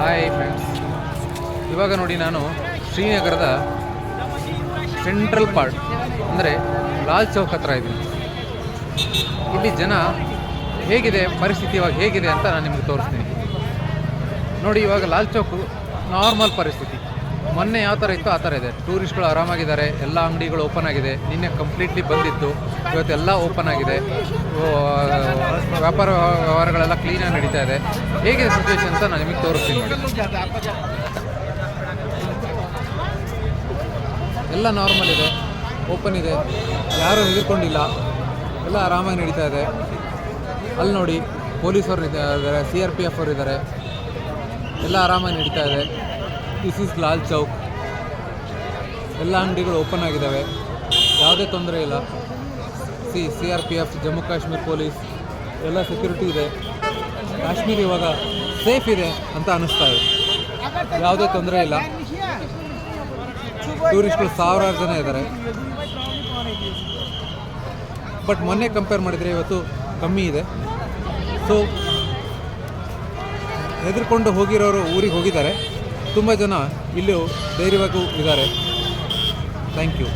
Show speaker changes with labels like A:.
A: Hi friends, ಇವಾಗ ನೋಡಿ ನಾನು ಶ್ರೀನಗರದ ಸೆಂಟ್ರಲ್ ಪಾರ್ಟ್ ಅಂದರೆ ಲಾಲ್ ಚೌಕ್ ಹತ್ರ ಇದ್ದೀನಿ. ಇಲ್ಲಿ ಜನ ಹೇಗಿದೆ, ಪರಿಸ್ಥಿತಿ ಇವಾಗ ಹೇಗಿದೆ ಅಂತ ನಾನು ನಿಮಗೆ ತೋರಿಸ್ತೀನಿ. ನೋಡಿ, ಇವಾಗ ಲಾಲ್ ಚೌಕು ನಾರ್ಮಲ್ ಪರಿಸ್ಥಿತಿ. ಮೊನ್ನೆ ಯಾವ ಥರ ಇತ್ತು ಆ ಥರ ಇದೆ. ಟೂರಿಸ್ಟ್ಗಳು ಆರಾಮಾಗಿದ್ದಾರೆ, ಎಲ್ಲ ಅಂಗಡಿಗಳು ಓಪನ್ ಆಗಿದೆ. ನಿನ್ನೆ ಕಂಪ್ಲೀಟ್ಲಿ ಬಂದಿತ್ತು, ಇವತ್ತೆಲ್ಲ ಓಪನ್ ಆಗಿದೆ. ವ್ಯಾಪಾರ ವ್ಯವಹಾರಗಳೆಲ್ಲ ಕ್ಲೀನಾಗಿ ನಡೀತಾ ಇದೆ. ಹೇಗಿದೆ ಸಿಚುವೇಶನ್ ಅಂತ ನಾನು ನಿಮಗೆ ತೋರಿಸ್ತೀನಿ ನೋಡಿ. ಎಲ್ಲ ನಾರ್ಮಲ್ ಇದೆ, ಓಪನ್ ಇದೆ, ಯಾರೂ ಹೆದರ್ಕೊಂಡಿಲ್ಲ, ಎಲ್ಲ ಆರಾಮಾಗಿ ನಡೀತಾ ಇದೆ. ಅಲ್ಲಿ ನೋಡಿ, ಪೊಲೀಸವರು ಇದ್ದಾರೆ, CRPF ಅವರು ಇದ್ದಾರೆ, ಎಲ್ಲ ಆರಾಮಾಗಿ ನಡೀತಾ ಇದೆ. This is Lal Chowk. ಎಲ್ಲ ಅಂಗಡಿಗಳು ಓಪನ್ ಆಗಿದ್ದಾವೆ, ಯಾವುದೇ ತೊಂದರೆ ಇಲ್ಲ. CRPF, ಜಮ್ಮು ಕಾಶ್ಮೀರ್ ಪೊಲೀಸ್ ಎಲ್ಲ ಸೆಕ್ಯೂರಿಟಿ ಇದೆ. ಕಾಶ್ಮೀರ ಇವಾಗ ಸೇಫ್ ಇದೆ ಅಂತ ಅನ್ನಿಸ್ತಾ ಇದೆ, ಯಾವುದೇ ತೊಂದರೆ ಇಲ್ಲ. ಟೂರಿಸ್ಟ್ಗಳು ಸಾವಿರಾರು ಜನ ಇದ್ದಾರೆ. ಬಟ್ ಮೊನ್ನೆ ಕಂಪೇರ್ ಮಾಡಿದರೆ ಇವತ್ತು ಕಮ್ಮಿ ಇದೆ. ಸೊ ಹೆದರ್ಕೊಂಡು ಹೋಗಿರೋರು ಊರಿಗೆ ಹೋಗಿದ್ದಾರೆ. ತುಂಬ ಜನ ಇಲ್ಲೂ ಧೈರ್ಯವಾಗೂ ಇದ್ದಾರೆ. Thank you.